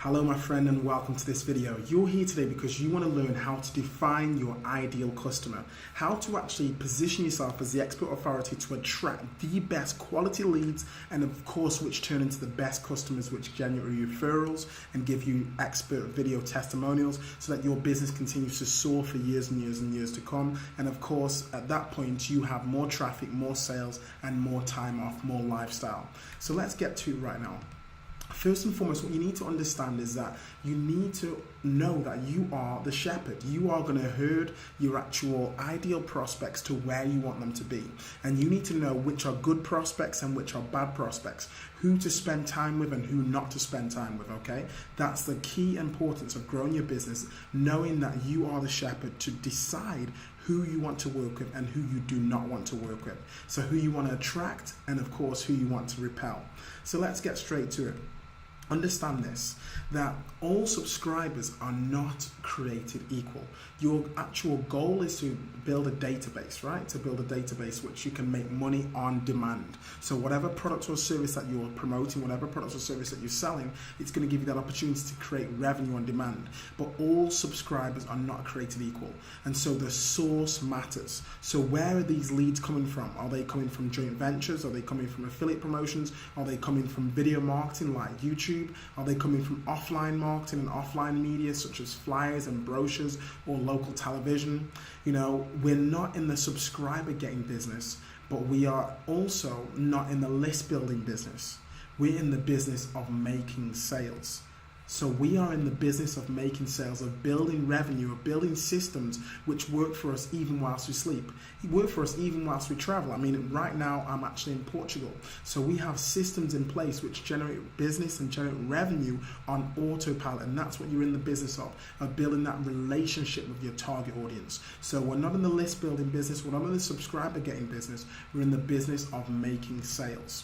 Hello my friend and welcome to this video. You're here today because you want to learn how to define your ideal customer, how to actually position yourself as the expert authority to attract the best quality leads and of course which turn into the best customers which generate referrals and give you expert video testimonials so that your business continues to soar for years and years and years to come. And of course at that point you have more traffic, more sales and more time off, more lifestyle. So let's get to it right now. First and foremost, what you need to understand is that you need to know that you are the shepherd. You are going to herd your actual ideal prospects to where you want them to be. And you need to know which are good prospects and which are bad prospects, who to spend time with and who not to spend time with, okay? That's the key importance of growing your business, knowing that you are the shepherd to decide who you want to work with and who you do not want to work with. So who you want to attract and of course who you want to repel. So let's get straight to it. Understand this, that all subscribers are not created equal. Your actual goal is to build a database, right? To build a database which you can make money on demand. So whatever product or service that you're promoting, whatever product or service that you're selling, it's going to give you that opportunity to create revenue on demand. But all subscribers are not created equal. And so the source matters. So where are these leads coming from? Are they coming from joint ventures? Are they coming from affiliate promotions? Are they coming from video marketing like YouTube? Are they coming from offline marketing and offline media such as flyers and brochures or local television? You know, we're not in the subscriber getting business, but we are also not in the list building business. We're in the business of making sales. So we are in the business of making sales, of building revenue, of building systems which work for us even whilst we sleep. It work for us even whilst we travel. I mean, right now I'm actually in Portugal. So we have systems in place which generate business and generate revenue on autopilot. And that's what you're in the business of building that relationship with your target audience. So we're not in the list building business. We're not in the subscriber getting business. We're in the business of making sales.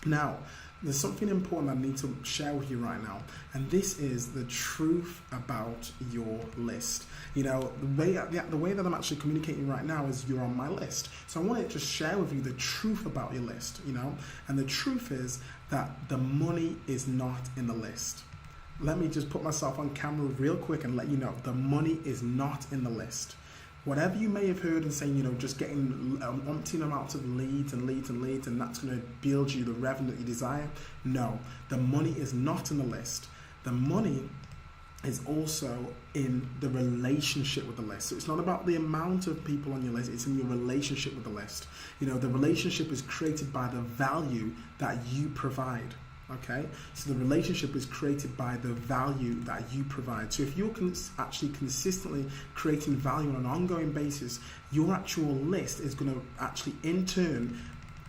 Now, there's something important I need to share with you right now, and this is the truth about your list. You know, the way that I'm actually communicating right now is you're on my list. So I want to just share with you the truth about your list, you know, and the truth is that the money is not in the list. Let me just put myself on camera real quick and let you know the money is not in the list. Whatever you may have heard and saying, you know, just getting umpteen amounts of leads and that's going to build you the revenue that you desire. No, the money is not in the list. The money is also in the relationship with the list. So it's not about the amount of people on your list, it's in your relationship with the list. You know, the relationship is created by the value that you provide. Okay, so the relationship is created by the value that you provide. So if you're actually consistently creating value on an ongoing basis, your actual list is going to actually in turn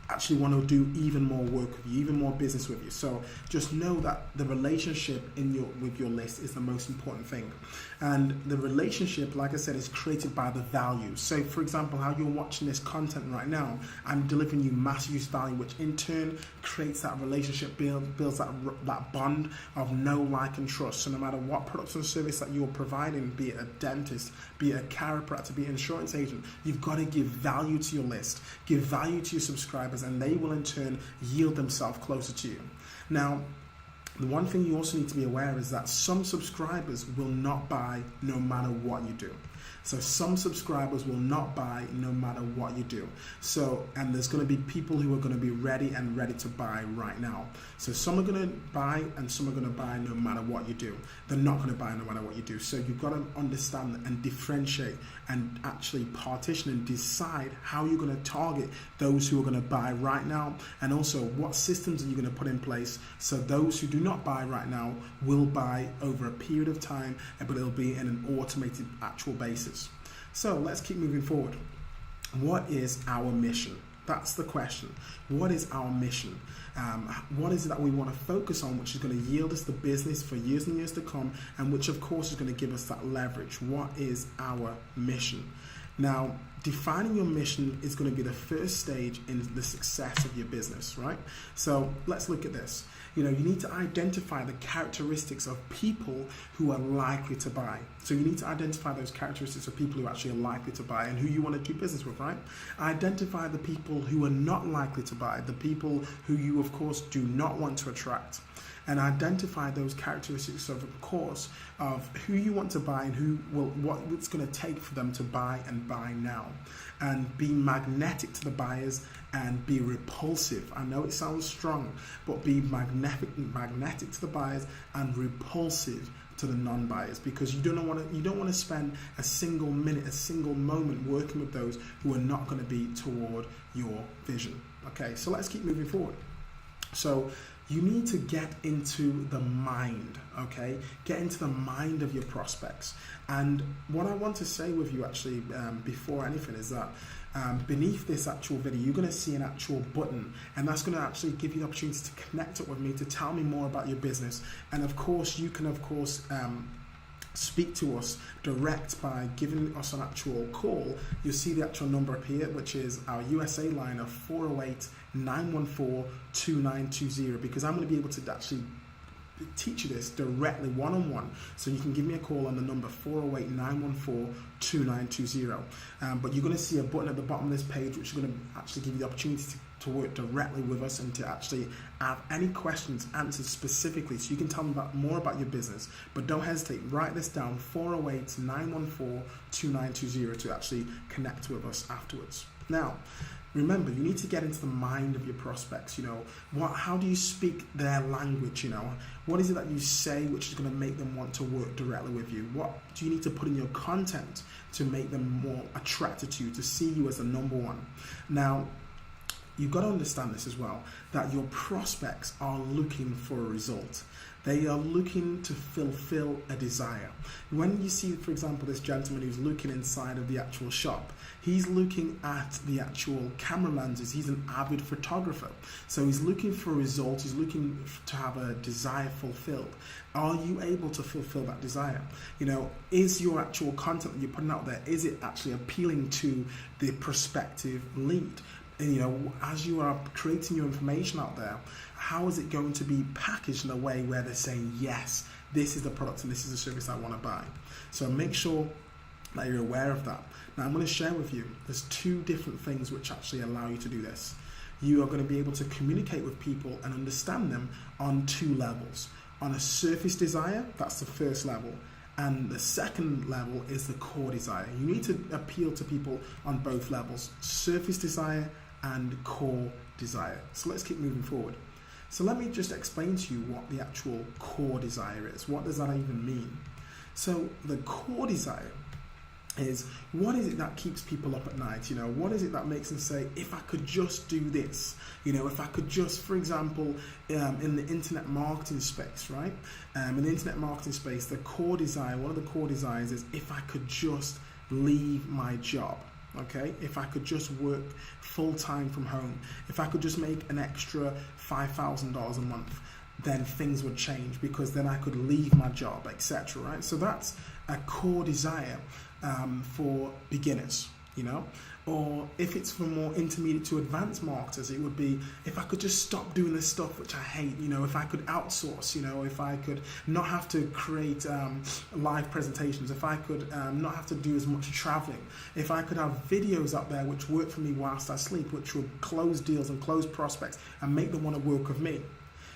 actually want to do even more work with you, even more business with you. So just know that the relationship with your list is the most important thing. And the relationship, like I said, is created by the value. So for example, how you're watching this content right now, I'm delivering you mass use value, which in turn creates that relationship, builds that bond of know, like and trust. So no matter what products and service that you're providing, be it a dentist, be it a chiropractor, be it an insurance agent, you've got to give value to your list, give value to your subscribers, and they will in turn yield themselves closer to you. Now, the one thing you also need to be aware is that some subscribers will not buy no matter what you do. So some subscribers will not buy no matter what you do. So, and there's going to be people who are going to be ready to buy right now. So some are going to buy and some are going to buy no matter what you do. They're not going to buy no matter what you do. So you've got to understand and differentiate and actually partition and decide how you're going to target those who are going to buy right now, and also what systems are you going to put in place so those who do not buy right now will buy over a period of time, but it'll be in an automated actual basis. So let's keep moving forward. What is our mission? That's the question. What is our mission? What is it that we want to focus on, which is going to yield us the business for years and years to come, and which of course is going to give us that leverage? What is our mission? Now, defining your mission is going to be the first stage in the success of your business, right? So let's look at this. You know, you need to identify the characteristics of people who are likely to buy. So you need to identify those characteristics of people who actually are likely to buy and who you want to do business with, right? Identify the people who are not likely to buy, the people who you, of course, do not want to attract. and identify those characteristics of course of who you want to buy and what it's going to take for them to buy and buy now, and be magnetic to the buyers and be repulsive. I know it sounds strong, but be magnetic to the buyers and repulsive to the non-buyers, because you don't want to spend a single minute, a single moment working with those who are not going to be toward your vision. Okay, so let's keep moving forward. So you need to get into the mind, okay? Get into the mind of your prospects. And what I want to say with you actually before anything is that beneath this actual video, you're going to see an actual button, and that's going to actually give you the opportunity to connect up with me, to tell me more about your business. And of course, you can speak to us direct by giving us an actual call. You'll see the actual number up here, which is our USA line of 408-914-2920, because I'm going to be able to actually teach you this directly one-on-one. So you can give me a call on the number 408-914-2920. But you're going to see a button at the bottom of this page which is going to actually give you the opportunity to work directly with us and to actually have any questions answered specifically, so you can tell me more about your business. But don't hesitate, write this down, 408-914-2920, to actually connect with us afterwards. Now, remember, you need to get into the mind of your prospects. How do you speak their language? What is it that you say which is going to make them want to work directly with you? What do you need to put in your content to make them more attracted to you, to see you as the number one? Now, you've got to understand this as well, that your prospects are looking for a result. They are looking to fulfill a desire. When you see, for example, this gentleman who's looking inside of the actual shop, he's looking at the actual camera lenses. He's an avid photographer. So he's looking for a result. He's looking to have a desire fulfilled. Are you able to fulfill that desire? Is your actual content that you're putting out there, is it actually appealing to the prospective lead? And, as you are creating your information out there, how is it going to be packaged in a way where they're saying, yes, this is the product and this is the service I want to buy? So make sure that you're aware of that. Now, I'm going to share with you, there's two different things which actually allow you to do this. You are going to be able to communicate with people and understand them on two levels. On a surface desire, that's the first level. And the second level is the core desire. You need to appeal to people on both levels, surface desire and core desire. So let's keep moving forward. So let me just explain to you what the actual core desire is. What does that even mean? So the core desire is, what is it that keeps people up at night? What is it that makes them say, if I could just do this, if I could just, for example, in the internet marketing space, right? In the internet marketing space, the core desire, one of the core desires is, if I could just leave my job. Okay, if I could just work full-time from home, if I could just make an extra $5,000 a month, then things would change, because then I could leave my job, etc. Right? So that's a core desire for beginners, or if it's for more intermediate to advanced marketers, it would be, if I could just stop doing this stuff which I hate, if I could outsource, if I could not have to create live presentations, if I could not have to do as much traveling, if I could have videos up there which work for me whilst I sleep, which would close deals and close prospects and make them want to work with me.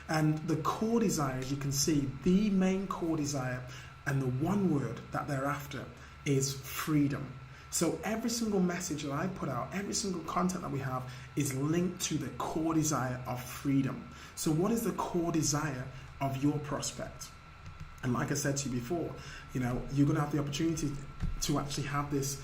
And the core desire, as you can see, the main core desire and the one word that they're after is freedom. So every single message that I put out, every single content that we have is linked to the core desire of freedom. So what is the core desire of your prospect? And like I said to you before, you're going to have the opportunity to actually have this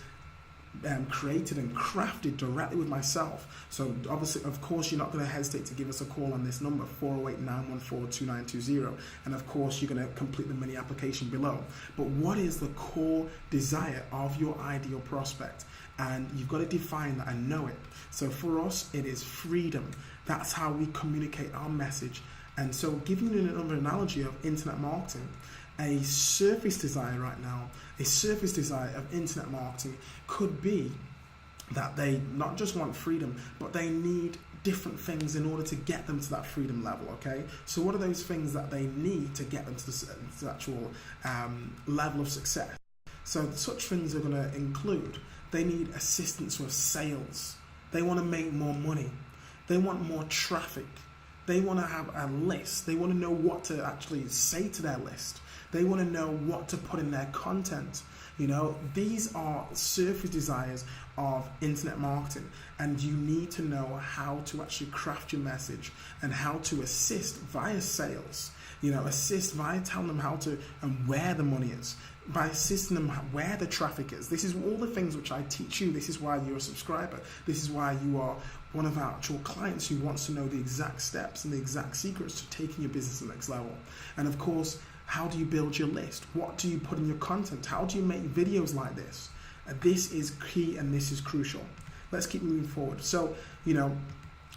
created and crafted directly with myself. So obviously, of course, you're not going to hesitate to give us a call on this number, 408-914-2920, and of course you're going to complete the mini application below. But what is the core desire of your ideal prospect? And you've got to define that and know it. So for us, it is freedom. That's how we communicate our message. And so, giving you another analogy of internet marketing, a surface desire right now, a surface desire of internet marketing could be that they not just want freedom, but they need different things in order to get them to that freedom level, okay? So what are those things that they need to get them to the actual level of success? So such things are going to include, they need assistance with sales. They want to make more money. They want more traffic. They want to have a list. They want to know what to actually say to their list. They want to know what to put in their content. You know, these are surface desires of internet marketing, and you need to know how to actually craft your message and how to assist via sales. You know, assist via telling them how to and where the money is, by assisting them where the traffic is. This is all the things which I teach you. This is why you're a subscriber. This is why you are one of our actual clients who wants to know the exact steps and the exact secrets to taking your business to the next level. And of course, how do you build your list? What do you put in your content? How do you make videos like this? This is key and this is crucial. Let's keep moving forward. So, you know,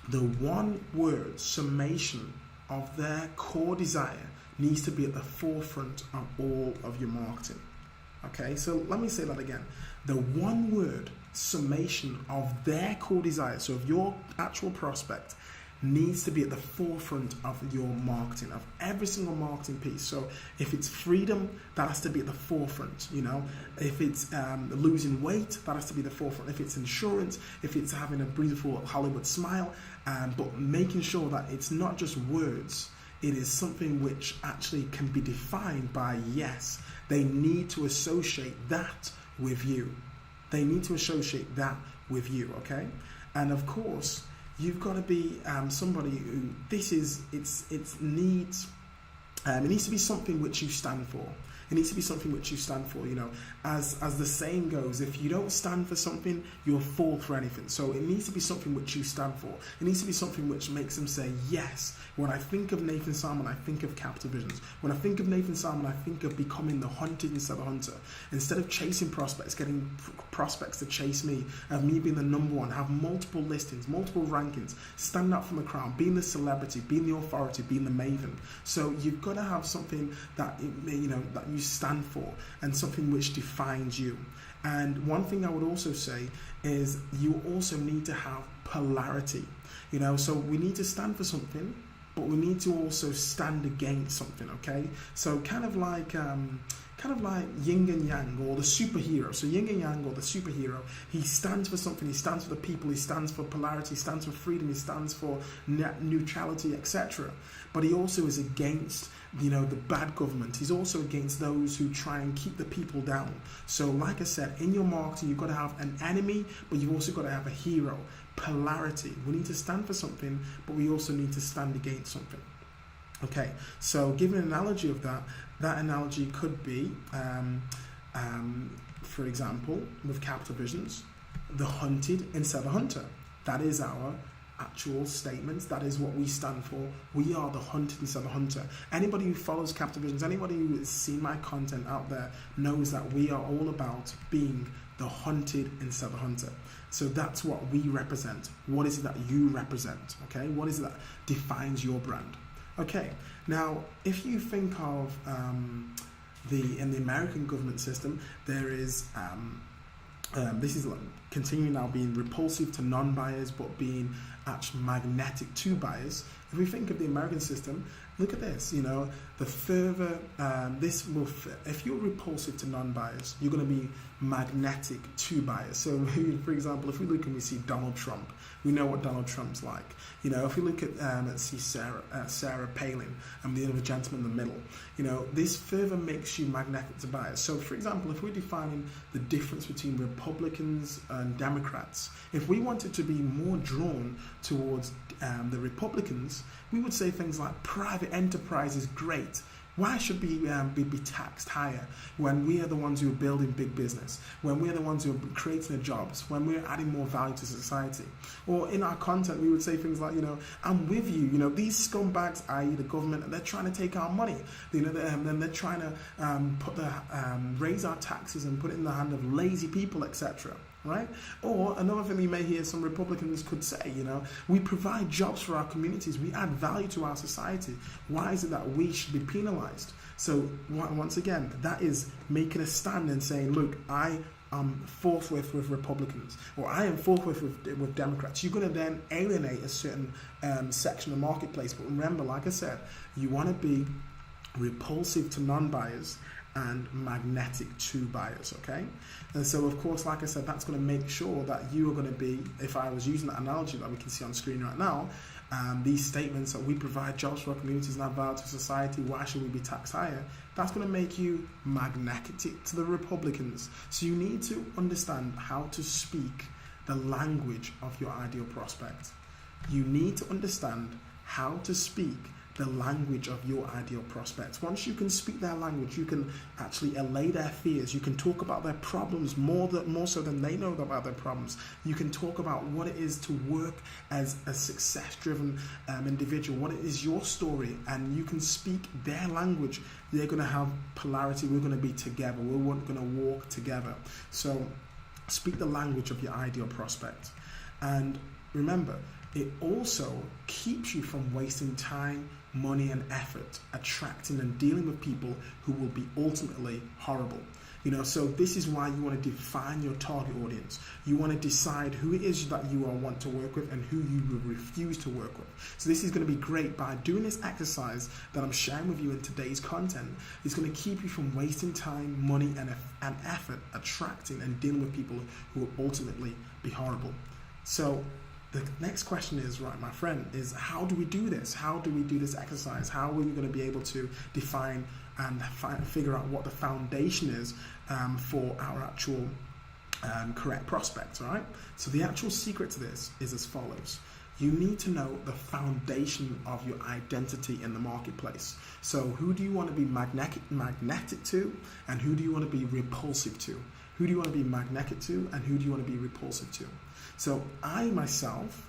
the one word summation of their core desire needs to be at the forefront of all of your marketing. Okay, so let me say that again. The one word summation of their core desire, so of your actual prospect, needs to be at the forefront of your marketing, of every single marketing piece. So if it's freedom, that has to be at the forefront. You know, if it's losing weight, that has to be the forefront. If it's insurance, if it's having a beautiful Hollywood smile, but making sure that it's not just words, it is something which actually can be defined by yes. They need to associate that with you. They need to associate that with you, okay? And of course, you've got to be somebody who it needs to be something which you stand for. It needs to be something which you stand for. You know, as the saying goes, if you don't stand for something, you'll fall for anything. So it needs to be something which you stand for. It needs to be something which makes them say yes. When I think of Nathan Salmon, I think of Capital Visions. When I think of Nathan Salmon, I think of becoming the hunted instead of the hunter. Instead of chasing prospects, getting prospects to chase me, of me being the number one, have multiple listings, multiple rankings, stand up from the crowd, being the celebrity, being the authority, being the maven. So you've got to have something that that you stand for, and something which defines you. And one thing I would also say is you also need to have polarity. You know, so we need to stand for something, but we need to also stand against something, okay? So kind of like yin and yang, or the superhero. So yin and yang, or the superhero, he stands for something. He stands for the people. He stands for polarity. He stands for freedom. He stands for net neutrality, etc. But he also is against, the bad government. He's also against those who try and keep the people down. So like I said, in your marketing, you've got to have an enemy, but you've also got to have a hero. Polarity. We need to stand for something, but we also need to stand against something. Okay, so giving an analogy of that analogy could be, for example, with Capital Visions, the hunted instead of the hunter. That is our actual statements. That is what we stand for. We are the hunted instead of the hunter. Anybody who follows Capital Visions, anybody who has seen my content out there, knows that we are all about being the hunted instead of the hunter. So that's what we represent. What is it that you represent? Okay, what is it that defines your brand? Okay, now if you think of in the American government system, there is this is continuing now being repulsive to non-buyers, but being actually magnetic to buyers. If we think of the American system, look at this. The further if you're repulsive to non-buyers, you're going to be magnetic to buyers. So, for example, if we look and we see Donald Trump, we know what Donald Trump's like. If we look at let's see Sarah Palin and the other gentleman in the middle, this further makes you magnetic to buyers. So, for example, if we're defining the difference between Republicans and Democrats, if we wanted to be more drawn towards the Republicans, we would say things like private enterprise is great. Why should we be taxed higher when we are the ones who are building big business, when we're the ones who are creating the jobs, when we're adding more value to society? Or in our content, we would say things like, I'm with you. These scumbags, i.e. the government, they're trying to take our money. Then they're trying to raise our taxes and put it in the hand of lazy people, etc. Right? Or another thing you may hear some Republicans could say, we provide jobs for our communities, we add value to our society. Why is it that we should be penalized? So once again, that is making a stand and saying, look, I am forthwith with Republicans, or I am forthwith with Democrats. You're going to then alienate a certain section of the marketplace. But remember, like I said, you want to be repulsive to non-buyers and magnetic to buyers, okay? And so, of course, like I said, that's going to make sure that you are going to be, if I was using that analogy that we can see on screen right now, these statements that we provide jobs for our communities and add value to society, why should we be taxed higher? That's going to make you magnetic to the Republicans. So you need to understand how to speak the language of your ideal prospect. You need to understand how to speak the language of your ideal prospects. Once you can speak their language, you can actually allay their fears. You can talk about their problems more so than they know about their problems. You can talk about what it is to work as a success-driven individual, what it is your story, and you can speak their language. They're going to have polarity. We're going to be together. We're going to walk together. So speak the language of your ideal prospect. And remember, it also keeps you from wasting time, money, and effort attracting and dealing with people who will be ultimately horrible. So this is why you want to define your target audience. You want to decide who it is that you want to work with and who you will refuse to work with. So this is going to be great. By doing this exercise that I'm sharing with you in today's content, it's going to keep you from wasting time, money, and effort attracting and dealing with people who will ultimately be horrible. So the next question is, right, my friend, is how do we do this? How do we do this exercise? How are we going to be able to define and figure out what the foundation is for our actual correct prospect, right? So the actual secret to this is as follows. You need to know the foundation of your identity in the marketplace. So who do you want to be magnetic to, and who do you want to be repulsive to? Who do you want to be magnetic to, and who do you want to be repulsive to? So I myself,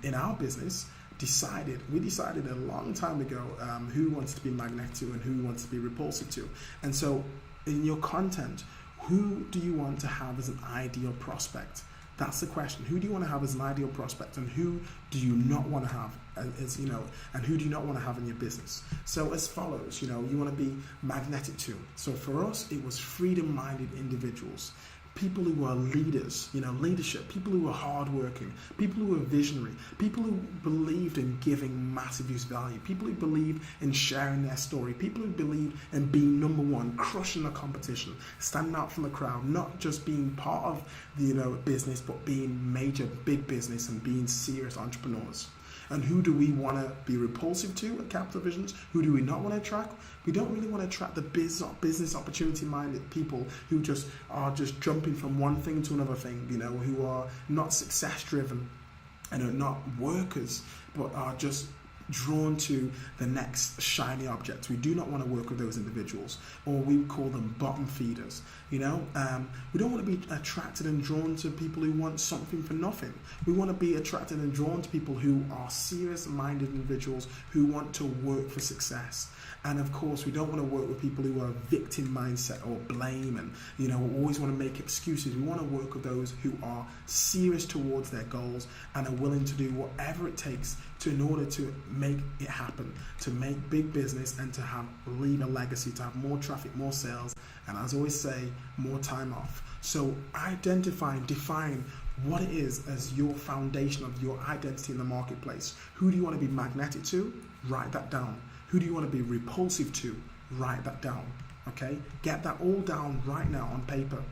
in our business, we decided a long time ago who wants to be magnetic to and who wants to be repulsive to. And so in your content, who do you want to have as an ideal prospect? That's the question. Who do you want to have as an ideal prospect, and who do you not want to have and who do you not want to have in your business? So as follows, you want to be magnetic to. So for us, it was freedom-minded individuals. People who are leaders, leadership, people who are hardworking, people who are visionary, people who believed in giving massive use value, people who believe in sharing their story, people who believe in being number one, crushing the competition, standing out from the crowd, not just being part of the business, but being major, big business and being serious entrepreneurs. And who do we want to be repulsive to at Capital Visions? Who do we not want to attract? We don't really want to attract the business opportunity-minded people who are just jumping from one thing to another thing, who are not success-driven and are not workers, but are just drawn to the next shiny object. We do not want to work with those individuals, or we call them bottom feeders. We don't want to be attracted and drawn to people who want something for nothing. We want to be attracted and drawn to people who are serious-minded individuals who want to work for success. And of course, we don't want to work with people who are victim mindset or blame and, always want to make excuses. We want to work with those who are serious towards their goals and are willing to do whatever it takes in order to make it happen, to make big business and to leave a legacy, to have more traffic, more sales, and as I always say, more time off. So define what it is as your foundation of your identity in the marketplace. Who do you want to be magnetic to? Write that down. Who do you want to be repulsive to? Write that down. Okay? Get that all down right now on paper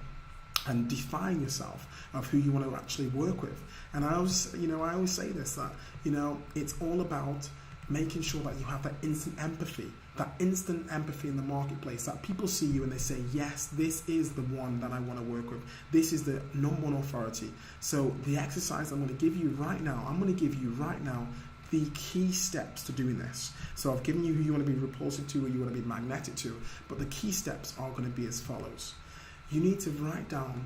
and define yourself of who you want to actually work with. And I always say this, that, it's all about making sure that you have that instant empathy in the marketplace, that people see you and they say, yes, this is the one that I want to work with. This is the number one authority. So the exercise I'm going to give you right now, the key steps to doing this. So I've given you who you want to be repulsive to, or you want to be magnetic to, but the key steps are going to be as follows. You need to write down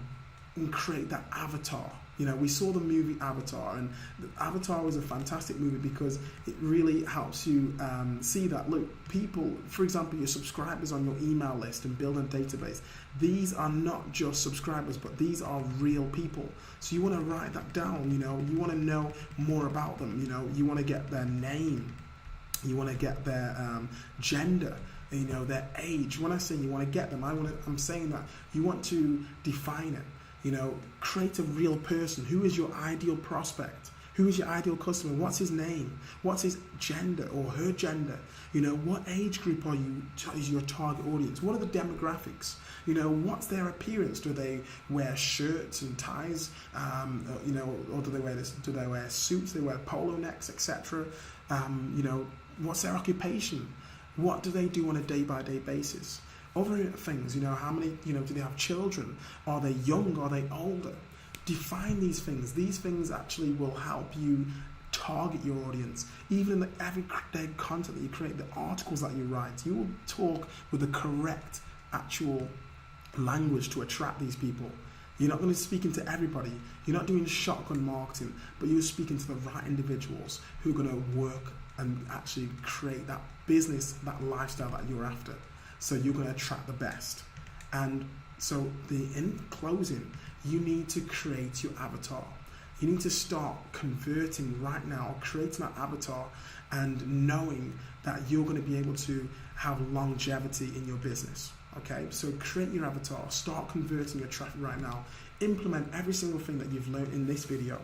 and create that avatar. We saw the movie Avatar, and Avatar was a fantastic movie because it really helps you see that, look, people, for example, your subscribers on your email list and building a database, these are not just subscribers, but these are real people. So you want to write that down, you want to know more about them, you want to get their name, you want to get their gender, their age. When I say you want to get them, I'm saying that you want to define it. Create a real person. Who is your ideal prospect? Who is your ideal customer? What's his name? What's his gender or her gender? You know, what age group is your target audience? What are the demographics? You know, what's their appearance? Do they wear shirts and ties? You know, or do they wear suits? Do they wear polo necks, etc.? You know, what's their occupation? What do they do on a day-by-day basis? Other things, you know, how many, you know, do they have children? Are they young? Are they older? Define these things. These things actually will help you target your audience. Even in the everyday content that you create, the articles that you write, you will talk with the correct actual language to attract these people. You're not going to be speaking to everybody. You're not doing shotgun marketing, but you're speaking to the right individuals who are going to work and actually create that business, that lifestyle that you're after. So you're going to attract the best. And so in closing, you need to create your avatar. You need to start converting right now, creating that avatar and knowing that you're going to be able to have longevity in your business. Okay, so create your avatar, start converting your traffic right now. Implement every single thing that you've learned in this video.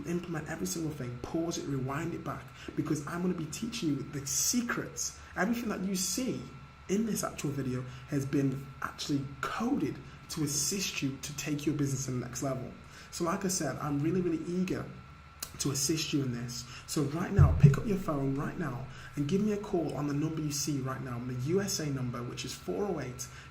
Implement every single thing, pause it, rewind it back, because I'm going to be teaching you the secrets. Everything that you see in this actual video has been actually coded to assist you to take your business to the next level. So like I said, I'm really, really eager to assist you in this. So right now, pick up your phone right now and give me a call on the number you see right now, the USA number, which is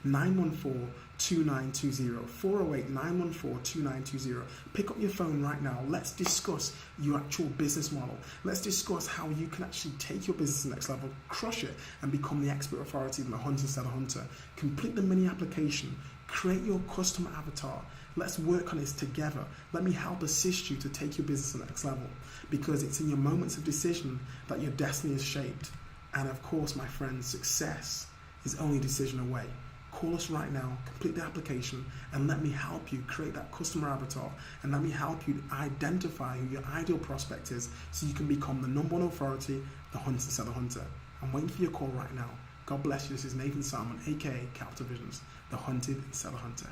408-914-2920, 408-914-2920. Pick up your phone right now. Let's discuss your actual business model. Let's discuss how you can actually take your business to the next level, crush it, and become the expert authority in the hunter instead of hunter. Complete the mini application, create your customer avatar. Let's work on this together. Let me help assist you to take your business to the next level, because it's in your moments of decision that your destiny is shaped. And of course, my friends, success is only a decision away. Call us right now, complete the application, and let me help you create that customer avatar, and let me help you identify who your ideal prospect is so you can become the #1 authority, the hunter instead of hunter. I'm waiting for your call right now. God bless you. This is Nathan Salmon, aka Capital Visions, the hunted instead of hunter.